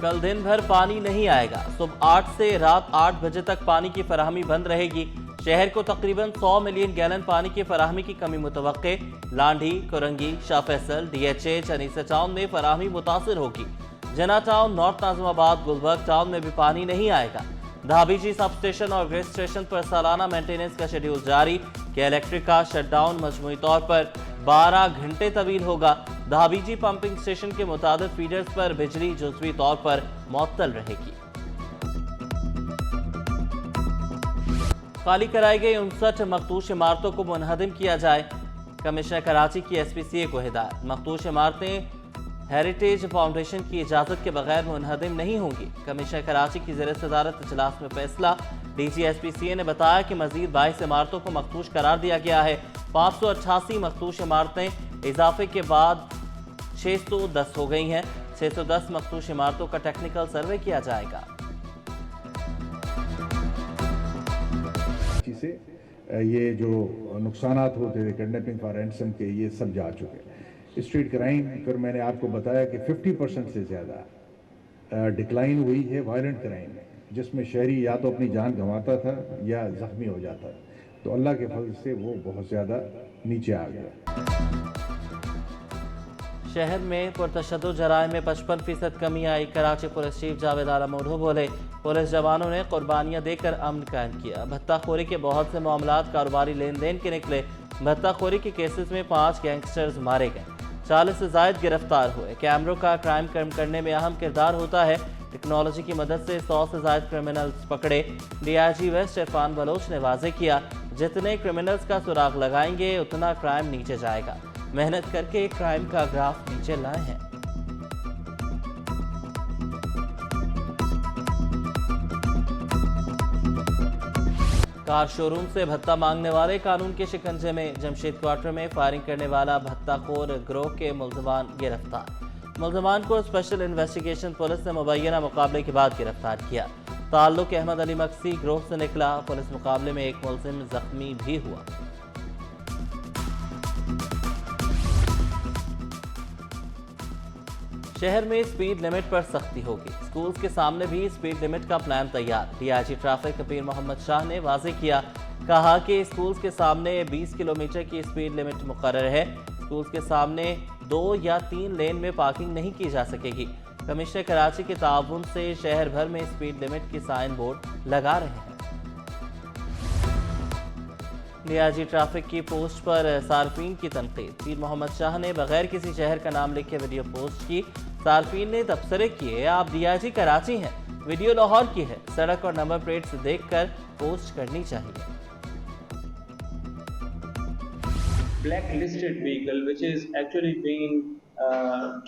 कल दिन भर पानी नहीं आएगा। सुबह 8 से रात 8 बजे तक पानी की फराहमी बंद रहेगी। शहर को तकरीबन 100 मिलियन गैलन पानी की फराहमी की कमी मुतवक्के। लांढी, कुरंगी, शाह फैसल, DHA, चनीसा टाउन में फराहमी मुतासिर होगी। जना town, north Nazimabad, Gulberg town में भी पानी नहीं आएगा। धाबीजी सब स्टेशन और ग्रेस स्टेशन पर सालाना मेंटेनेंस का शेड्यूल जारी। के इलेक्ट्रिक का शटडाउन मजमूई तौर पर 12 घंटे तवील होगा। धाबीजी पंपिंग स्टेशन के मुताबिक फीडर्स पर बिजली जुज़वी तौर पर मुअत्तल रहेगी। खाली कराई गई 59 मखदूश इमारतों को मुनहदिम किया जाए। कमिश्नर कराची की SPCA को हिदायत। मखदूश इमारतें हेरिटेज फाउंडेशन की इजाज़त के बगैर मुनहदिम नहीं होंगी। कमिश्नर कराची की ज़ेर सदारत इजलास में फैसला। DG SPCA ने बताया कि मज़ीद 22 इमारतों को मखदूश करार दिया गया है। 588 मखदूश इमारतें इजाफे के बाद 610 हो गई हैं। 610 मखदूश इमारतों का टेक्निकल सर्वे किया जाएगा। से ये जो नुकसानात होते थे किडनैपिंग फॉर रैंसम के, ये सब जा चुके। स्ट्रीट क्राइम फिर मैंने आपको बताया कि 50% से ज़्यादा डिक्लाइन हुई है वायलेंट क्राइम में, जिसमें शहरी या तो अपनी जान गंवाता था या ज़ख्मी हो जाता था। तो अल्लाह के फजल से वो बहुत ज़्यादा नीचे आ गया। शहर में पुरतशद्दुद जराइम में 55% कमी आई। कराची पुलिस चीफ जावेद आला मोढ़ू बोले, पुलिस जवानों ने कुर्बानियां देकर अमन कायम किया। भत्ताखोरी के बहुत से मामलात कारोबारी लेन देन के निकले। भत्ताखोरी के केसेस में 5 गैंगस्टर्स मारे गए, 40 से ज़ायद गिरफ्तार हुए। कैमरों का क्राइम कम करने में अहम किरदार होता है। टेक्नोलॉजी की मदद से 100 से ज़ायद क्रिमिनल्स पकड़े। DIG वेस्ट इरफान बलोच ने वाजे किया, जितने क्रिमिनल्स का सुराग लगाएंगे उतना क्राइम नीचे जाएगा। मेहनत करके क्राइम का ग्राफ नीचे लाए हैं। कार शोरूम से भत्ता मांगने वाले कानून के शिकंजे में। जमशेद क्वार्टर में फायरिंग करने वाला भत्ताखोर गिरोह के मुल्ज़मान गिरफ्तार। मुल्ज़मान को स्पेशल इन्वेस्टिगेशन पुलिस ने मुबैना मुकाबले के बाद गिरफ्तार किया। ताल्लुक अहमद अली मक्सी गिरोह से निकला। पुलिस मुकाबले में एक मुल्ज़िम जख्मी भी हुआ। शहर में स्पीड लिमिट पर सख्ती होगी। स्कूल्स के सामने भी स्पीड लिमिट का प्लान तैयार। DIG ट्रैफिक पीर मोहम्मद शाह ने वाजे किया, कहा कि स्कूल्स के सामने 20 किलोमीटर की स्पीड लिमिट मुकर्रर है। स्कूल्स के सामने 2 या 3 लेन में पार्किंग नहीं की जा सकेगी। कमिश्नर कराची के ताउन से शहर भर में स्पीड लिमिट के साइन बोर्ड लगा रहे हैं। DIG ट्रैफिक की पोस्ट पर सार्फिन की तनकीद। पीर मोहम्मद शाह ने बगैर किसी शहर का नाम लिखे वीडियो पोस्ट की। सार्फिन ने तबसरे किए, आप DIG कराची हैं, वीडियो लाहौर की है। सड़क और नंबर प्लेट्स देखकर पोस्ट करनी चाहिए। Blacklisted vehicle which is actually being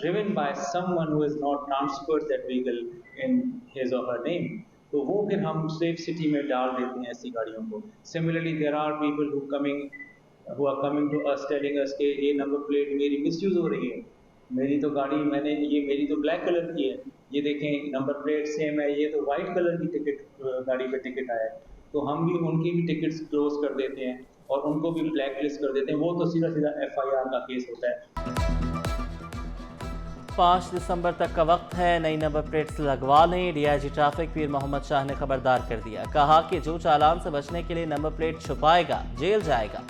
driven by someone who has not transferred that vehicle in his or her name. तो वो फिर हम सेफ सिटी में डाल देते हैं ऐसी गाड़ियों को। Similarly, there are people who are coming to us telling us कि ये नंबर प्लेट मेरी मिसयूज हो रही है। मेरी तो गाड़ी मेरी तो ब्लैक कलर की है, ये देखें नंबर प्लेट सेम है, ये तो वाइट कलर की गाड़ी पे टिकट आया है। तो हम भी उनकी भी टिकट्स क्लोज कर देते हैं और उनको भी ब्लैक लिस्ट कर देते हैं। वो तो सीधा FIR का केस होता है। 5 दिसंबर तक का वक्त है, नई नंबर प्लेट्स लगवा लें। DIG ट्रैफिक पीर मोहम्मद शाह ने खबरदार कर दिया, कहा कि जो चालान से बचने के लिए नंबर प्लेट छुपाएगा जेल जाएगा।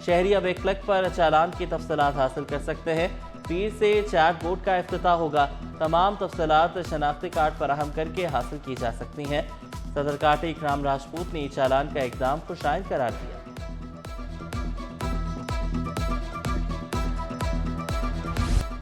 शहरी अब एक क्लिक पर चालान की तफसीलात हासिल कर सकते हैं। पीर से चैट बोर्ड का इफ्तिताह होगा। तमाम तफसीलात शनाख्ती कार्ड फराहम करके हासिल की जा सकती हैं। सदर काटी इकराम राजपूत ने चालान का इकदाम को शायद करार दिया।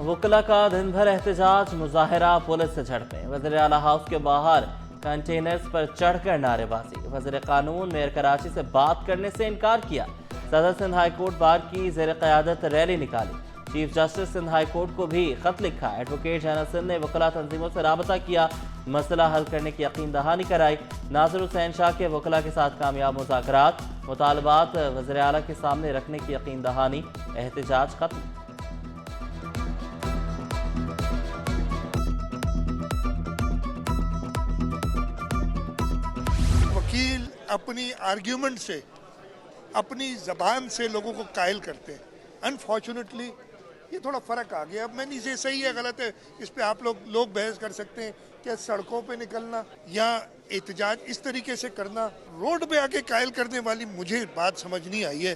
वकला का दिन भर एहतजाज, मुजाहरा, पुलिस से झड़पें। वज़ीर आला हाउस के बाहर कंटेनर्स पर चढ़कर नारेबाजी। वज़ीर कानून मेयर कराची से बात करने से इनकार किया। सदर सिंध हाई कोर्ट बार की ज़ेर क़यादत रैली निकाली। Chief justice Sindh high court को भी खत लिखा। एडवोकेट जनरल सिंध ने वकला तंजीमों से राबता किया, मसला हल करने की यकीन दहानी कराई। नासिर हुसैन शाह के वकला के साथ कामयाब मुज़ाकरात, मुतालबात वज़ीर आला के सामने रखने की यकीन दहानी, एहतजाज खत्म। वकील अपनी आर्ग्यूमेंट से, अपनी ज़बान से लोगों को कायल करते हैं। अनफॉर्चुनेटली ये थोड़ा फ़र्क आ गया। अब मैं नहीं, ये सही है गलत है, इस पे आप लोग बहस कर सकते हैं। क्या सड़कों पे निकलना या एहतजाज इस तरीके से करना, रोड पे आके कायल करने वाली मुझे बात समझ नहीं आई है।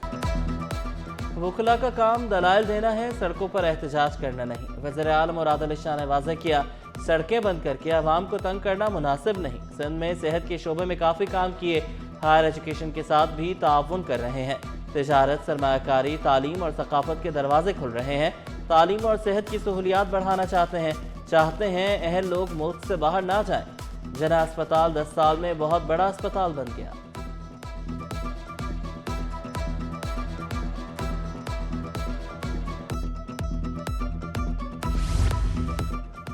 वकला का काम दलाइल देना है, सड़कों पर एहतजाज करना नहीं। वज़ीर आलम मुराद अली शाह ने वाज़ेह किया, सड़कें बंद करके आवाम को तंग करना मुनासिब नहीं। सिंध में सेहत के शोबे में काफ़ी काम किए, हायर एजुकेशन के साथ भी ताउन कर रहे हैं। तिजारत, सरमायाकारी, तालीम और सकाफत के दरवाजे खुल रहे हैं। तालीम और सेहत की सहूलियात बढ़ाना चाहते हैं अहल लोग मुल्क से बाहर ना जाएं। जना अस्पताल 10 साल में बहुत बड़ा अस्पताल बन गया।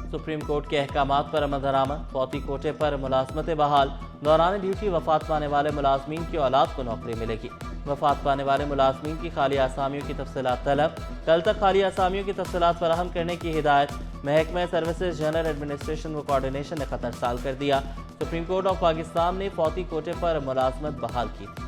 सुप्रीम कोर्ट के अहकामात पर अमल दरामद, फौती कोटे पर मुलाजमतें बहाल। दौरान ड्यूटी वफात पाने वाले मुलाजमीन की औलाद को नौकरी मिलेगी। वफात पाने वाले मुलाजमीन की खाली आसामियों की तफसीलात तलब। कल तक खाली आसामियों की तफसीलात फराहम करने की हिदायत। महकमा सर्विसेज जनरल एडमिनिस्ट्रेशन व कोऑर्डिनेशन ने खत अरसाल कर दिया। सुप्रीम कोर्ट ऑफ पाकिस्तान ने फौती कोटे पर मुलाजमत बहाल की थी।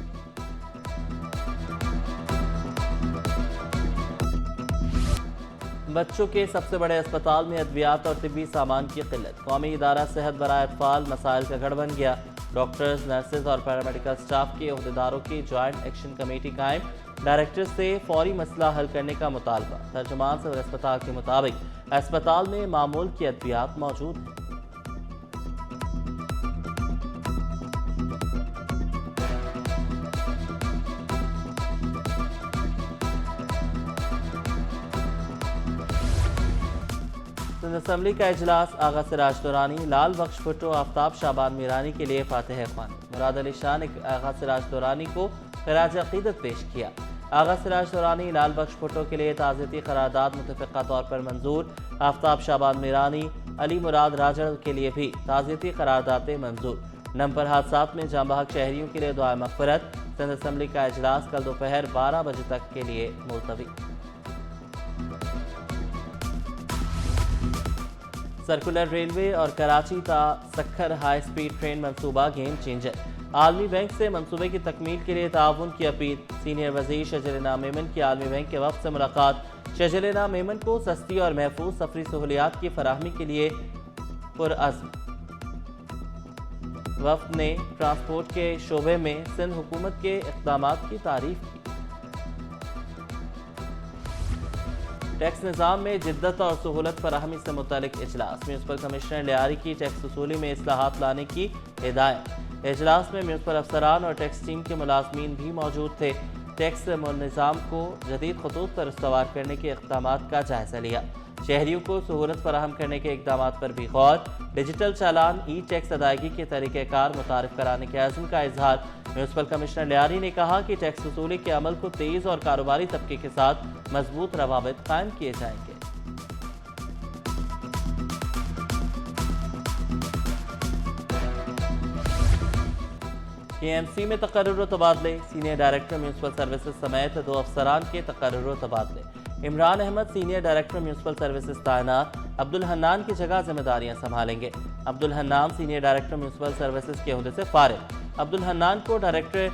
बच्चों के सबसे बड़े अस्पताल में अद्वियात और तिब्बी सामान की किल्लत। कौमी इदारा सेहत बराए अतफाल मसाइल का गढ़ बन गया। डॉक्टर्स, नर्सेज और पैरामेडिकल स्टाफ के अहदेदारों की जॉइंट एक्शन कमेटी कायम। डायरेक्टर से फौरी मसला हल करने का मुतालबा। तर्जुमान सदर अस्पताल के मुताबिक अस्पताल में मामूल की अद्वियात मौजूद हैं। सिंध असम्बली का इजलास, आगा सिराज दुरानी, लाल बख्श भुट्टो, आफ्ताब शाबान मीरानी के लिए फातिह ख्वानी। मुराद अली शाह ने आगा सिराज दुरानी को खराज अकीदत पेश किया। आगा सिराज दुरानी, लाल बख्श भुट्टो के लिए ताज़ियती करारदाद मुतफ़िक़ा तौर पर मंजूर। आफ्ताब शाबान मीरानी, अली मुराद राजड़ के लिए भी ताज़ियती करारदादें मंजूर। नंबर हादसात में जांबाहक शहरियों के लिए दुआ मग़फ़िरत। सिंध असम्बली का इजलास कल दोपहर 12 बजे तक के लिए मुलतवी। सर्कुलर रेलवे और कराची ता सक्खर हाई स्पीड ट्रेन मंसूबा गेम चेंजर। आलमी बैंक से मंसूबे की तकमील के लिए ताउन की अपील। सीनियर वज़ीर शजलिना मेमन की आलमी बैंक के वफ़द से मुलाकात। शजलिना मेमन को सस्ती और महफूज सफरी सहूलियात की फराहमी के लिए पुरअज़्म। वफ़द ने ट्रांसपोर्ट के शोबे में सिंध हुकूमत के इक़दामात की तारीफ की। टैक्स निज़ाम में जिद्दत और सहूलत फराहमी से मुतालिक इजलास। म्यूनसिपल कमिश्नर लियारी की टैक्स वसूली में इस्लाहात लाने की हिदायत। इजलास में म्यूनसिपल अफसरान और टैक्स टीम के मुलाजमीन भी मौजूद थे। टैक्स निज़ाम को जदीद खतूत पर इस्तवार करने के इक़दामात का जायज़ा लिया। शहरियों को सहूलत फराहम करने के इक़दामात पर भी गौर। डिजिटल चालान, ई टैक्स अदायगी के तरीक़ेकार मुतारिफ कराने के अज़्म का इजहार। म्यूनसिपल कमिश्नर लियारी ने कहा कि टैक्स वसूली के अमल को तेज़ और कारोबारी तबके के साथ मजबूत रवाबित कायम किए जाएंगे। KMC में तकर्रुर तबादले। सीनियर डायरेक्टर म्यूनसिपल सर्विसेज समेत 2 अफसरान के तकर्रुर तबादले। Imran Ahmed senior director municipal services तैनात। अब्दुल हन्नान की जगह जिम्मेदारियां संभालेंगे। Abdul Hannan senior director municipal services के ओहदे से फारिग। अब्दुल हन्नान को डायरेक्टर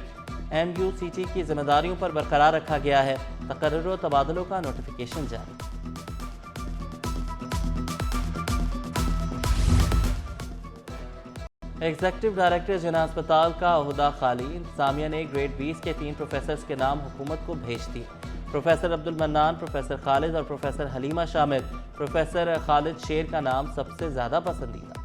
MUCT की जिम्मेदारियों पर बरकरार रखा गया है। तकर्रुर तबादलों का नोटिफिकेशन जारी। एग्जीक्यूटिव डायरेक्टर जना अस्पताल का ओहदा खाली। इंतजामिया ने ग्रेड 20 के 3 प्रोफेसर्स के नाम हुकूमत को भेज दिए। Professor Abdul mannan, professor Khalid और प्रोफेसर हलीमा शामिल। प्रोफेसर खालिद शेर का नाम सबसे ज्यादा पसंदीदा।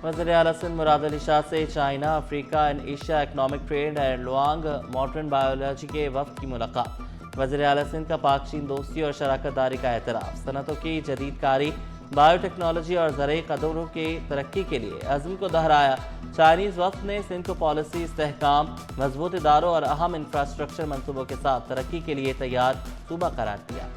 वज़ीर आला सिंध मुराद अली शाह से China, Africa and Asia economic trade and Luong modern biology के वफ़द की मुलाकात। वज़ीर आला सिंध का पाक चीन दोस्ती और शराकत दारी का एतराफ़। सनतों की जदीद कारी, बायोटेक्नोलॉजी और ज़राई कदरों के तरक्की के लिए अज़्म को दोहराया। चाइनीज़ वफ़द ने सिंध को पॉलिसी, इस्तेहकाम, मजबूत इदारों और अहम इंफ्रास्ट्रक्चर मनसूबों के साथ तरक्की के लिए तैयार सूबा करार दिया।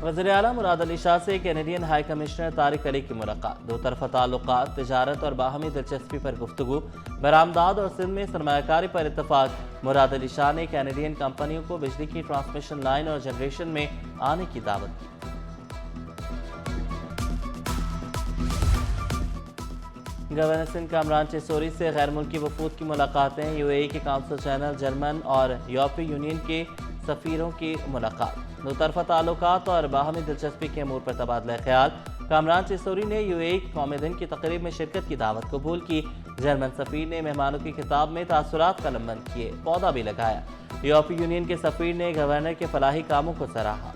वज़ीर आला मुराद अली शाह से Canadian high commissioner Tariq Ali की मुलाकात। दो तरफ़ा ताल्लुकात, तिजारत और बाहमी दिलचस्पी पर गुफ्तगू। बरामदाद और सिंध में सरमायाकारी पर इत्तफाक। मुराद अली शाह ने कैनेडियन कंपनियों को बिजली की ट्रांसमिशन लाइन और जनरेशन में आने की दावत दी। گورنر سندھ کامران چیسوری سے غیر ملکی وفود کی ملاقاتیں، UAE کے کونسل جنرل، جرمن اور یورپی یونین کے سفیروں کی ملاقات، دو طرفہ تعلقات اور باہمی دلچسپی کے امور پر تبادلہ خیال۔ کامران چیسوری نے UAE کے قومی دن کی تقریب میں شرکت کی دعوت قبول کی۔ جرمن سفیر نے مہمانوں کی خطاب میں تاثرات قلم بند کیے، پودا بھی لگایا۔ یورپی یونین کے سفیر نے گورنر کے فلاحی کاموں کو سراہا۔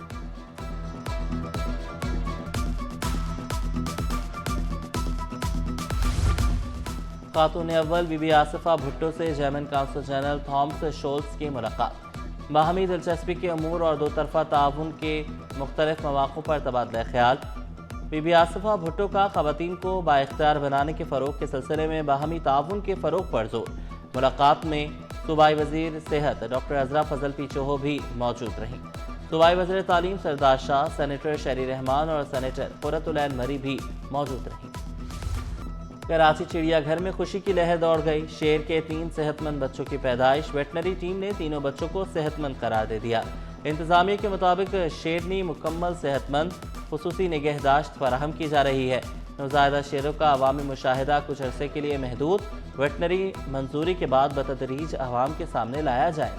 خاتون اول بی بی آصفہ بھٹو سے German council general Thomas Scholz کی ملاقات، باہمی دلچسپی کے امور اور دو طرفہ تعاون کے مختلف مواقع پر تبادلہ خیال۔ بی بی آصفہ بھٹو کا خواتین کو بااختیار بنانے کے فروغ کے سلسلے میں باہمی تعاون کے فروغ پر زور۔ ملاقات میں صوبائی وزیر صحت ڈاکٹر عذرا فضل پیچوہو بھی موجود رہیں۔ صوبائی وزیر تعلیم سردار شاہ، سینیٹر شہری رحمان اور سینیٹر قرۃ العین مری بھی موجود رہیں۔ کراچی چڑیا گھر میں خوشی کی لہر دوڑ گئی، شیر کے 3 صحت مند بچوں کی پیدائش، ویٹنری ٹیم نے تینوں بچوں کو صحت مند قرار دے دیا۔ انتظامیہ کے مطابق شیرنی مکمل صحت مند، خصوصی نگہداشت فراہم کی جا رہی ہے۔ نوزائیدہ شیروں کا عوامی مشاہدہ کچھ عرصے کے لیے محدود، ویٹنری منظوری کے بعد بتدریج عوام کے سامنے لایا جائے۔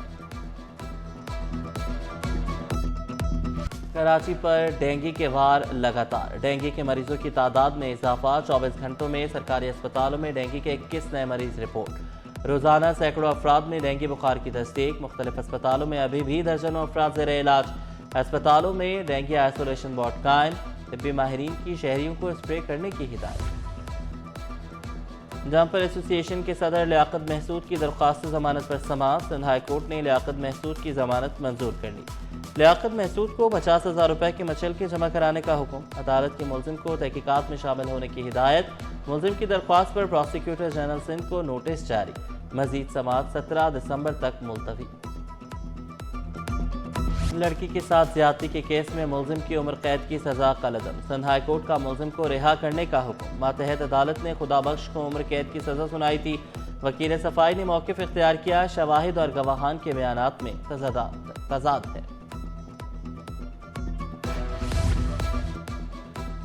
کراچی پر ڈینگی کے وار لگاتار، ڈینگی کے مریضوں کی تعداد میں اضافہ، 24 گھنٹوں میں سرکاری اسپتالوں میں ڈینگی کے 21 نئے مریض رپورٹ۔ روزانہ سینکڑوں افراد میں ڈینگی بخار کی تصدیق، مختلف اسپتالوں میں ابھی بھی درجنوں افراد زیر علاج۔ اسپتالوں میں ڈینگی آئسولیشن وارڈ قائم، طبی ماہرین کی شہریوں کو اسپرے کرنے کی ہدایت۔ جمپر ایسوسی ایشن کے صدر لیاقت محسود کی درخواست ضمانت پر سماعت، سندھ ہائی کورٹ نے لیاقت محسود کی ضمانت منظور کر لی۔ لیاقت محسود کو 50,000 روپے کی مچلکے جمع کرانے کا حکم، عدالت کے ملزم کو تحقیقات میں شامل ہونے کی ہدایت، ملزم کی درخواست پر پراسیکیوٹر جنرل سندھ کو نوٹس جاری، مزید سماعت 17 دسمبر تک ملتوی۔ لڑکی کے ساتھ زیادتی کے کیس میں ملزم کی عمر قید کی سزا کالعدم، سندھ ہائی کورٹ کا ملزم کو رہا کرنے کا حکم، ماتحت عدالت نے خدا بخش کو عمر قید کی سزا سنائی تھی۔ وکیل صفائی نے موقف اختیار کیا، شواہد اور گواہان کے بیانات میں تضاد ہے۔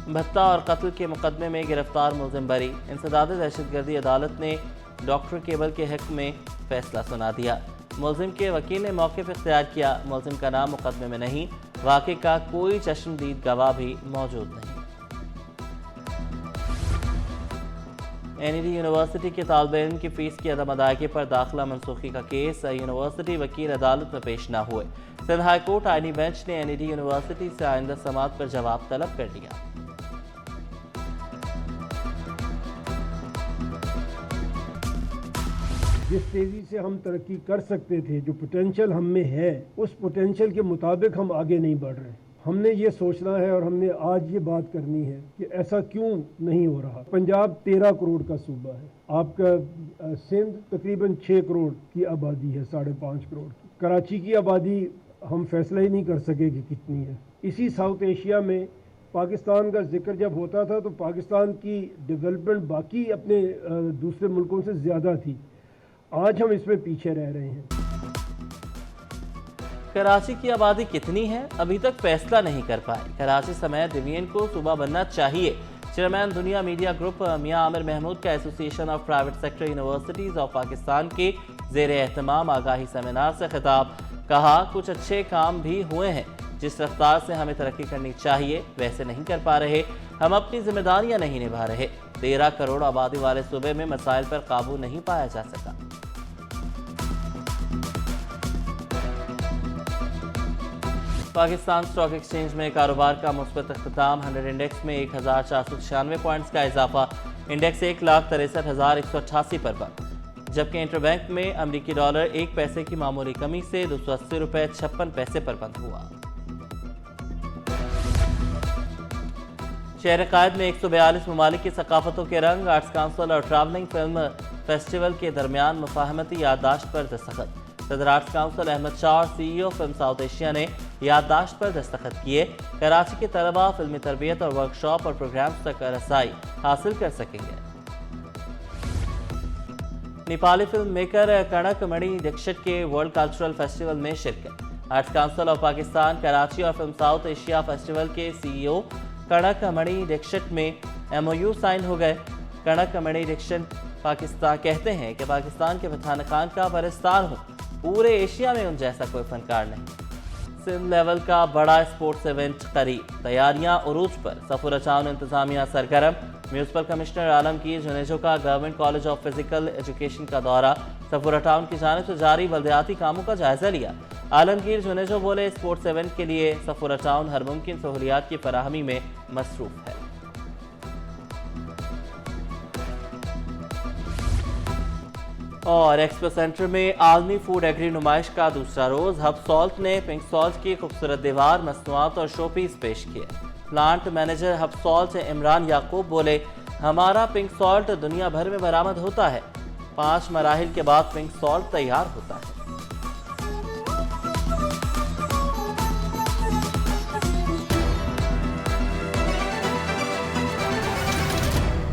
بھتہ اور قتل کے مقدمے میں گرفتار ملزم بری، انسداد دہشت گردی عدالت نے ڈاکٹر کیبل کے حق میں فیصلہ سنا دیا۔ ملزم کے وکیل نے موقف اختیار کیا، ملزم کا نام مقدمے میں نہیں، واقعے کا کوئی چشمدید گواہ بھی موجود نہیں۔ NED یونیورسٹی کے طالب علم کی فیس کی عدم ادائیگی پر داخلہ منسوخی کا کیس، یونیورسٹی وکیل عدالت میں پیش نہ ہوئے، سندھ ہائی کورٹ آئینی بینچ نے NED یونیورسٹی سے آئندہ سماعت پر جواب طلب کر لیا۔ جس تیزی سے ہم ترقی کر سکتے تھے، جو پوٹینشل ہم میں ہے، اس پوٹینشل کے مطابق ہم آگے نہیں بڑھ رہے۔ ہم نے یہ سوچنا ہے اور ہم نے آج یہ بات کرنی ہے کہ ایسا کیوں نہیں ہو رہا۔ پنجاب 13 کروڑ کا صوبہ ہے، آپ کا سندھ تقریباً 6 کروڑ کی آبادی ہے، 5.5 کروڑ کی۔ کراچی کی آبادی ہم فیصلہ ہی نہیں کر سکے کہ کتنی ہے۔ اسی ساؤتھ ایشیا میں پاکستان کا ذکر جب ہوتا تھا تو پاکستان کی ڈیولپمنٹ باقی اپنے دوسرے ملکوں سے زیادہ تھی، آج ہم اس میں پیچھے رہ رہے ہیں۔ کراچی کی آبادی کتنی ہے، ابھی تک فیصلہ نہیں کر پائے۔ کراچی سمیت ڈویژن کو صوبہ بننا چاہیے۔ چیئرمین دنیا میڈیا گروپ میاں عامر محمود کا ایسوسی ایشن of private sector universities of Pakistan کے زیر اہتمام آگاہی سیمینار سے خطاب، کہا کچھ اچھے کام بھی ہوئے ہیں، جس رفتار سے ہمیں ترقی کرنی چاہیے ویسے نہیں کر پا رہے، ہم اپنی ذمہ داریاں نہیں نبھا رہے۔ 13 کروڑ آبادی والے صوبے میں مسائل پر قابو نہیں پایا جا سکا۔ پاکستان اسٹاک ایکسچینج میں کاروبار کا مثبت اختتام، 100 انڈیکس میں 1496 پوائنٹس کا اضافہ، انڈیکس 1,63,188 پر بند، جبکہ انٹر بینک میں امریکی ڈالر 1 پیسے کی معمولی کمی سے 280 روپے 56 پیسے پر بند ہوا۔ شہر قائد میں 142 ممالک کی ثقافتوں کے رنگ، آرٹس کونسل اور ٹریولنگ فلم فیسٹیول کے درمیان مفاہمتی یادداشت پر دستخط، صدر آرٹس کونسل احمد شاہ اور CEO فلم ساؤتھ ایشیا نے یادداشت پر دستخط کیے۔ کراچی کے طلباء فلمی تربیت اور ورکشاپ اور پروگرامز تک رسائی حاصل کر سکیں گے۔ نیپالی فلم میکر کنک منی دکشت کے ورلڈ کلچرل فیسٹیول میں شرکت، arts council of Pakistan Karachi اور فلم ساؤتھ ایشیا فیسٹیول کے CEO کنک منی دکشت میں MOU سائن ہو گئے۔ कणक कमेडी डिक्शन पाकिस्तान कहते हैं कि पाकिस्तान के पठान खान का परस्तार हूँ, पूरे एशिया में उन जैसा कोई फनकार नहीं। सिंध लेवल का बड़ा स्पोर्ट्स इवेंट करीब, तैयारियां उरूज पर, सफुर टाउन इंतजामिया सरगर्म। म्यूनसिपल कमिश्नर आलमगीर जुनेजो का government college of physical education का दौरा, सफुर टाउन की जानिब से जारी बल्दियाती कामों का जायजा लिया। आलमगीर जुनेजो बोले, स्पोर्ट्स इवेंट के लिए सफुर टाउन हर मुमकिन सहूलियात की फराहमी में मसरूफ है। और एक्सपो सेंटर में आलमी फूड एग्री नुमाइश का दूसरा रोज, हब सॉल्ट ने पिंक सॉल्ट की खूबसूरत दीवार, मसनूआत और शो पीस पेश किए। Plant manager Hub salt Imran Yaqoob बोले, हमारा पिंक सॉल्ट दुनिया भर में बरामद होता है, 5 मराहिल के बाद पिंक सॉल्ट तैयार होता है।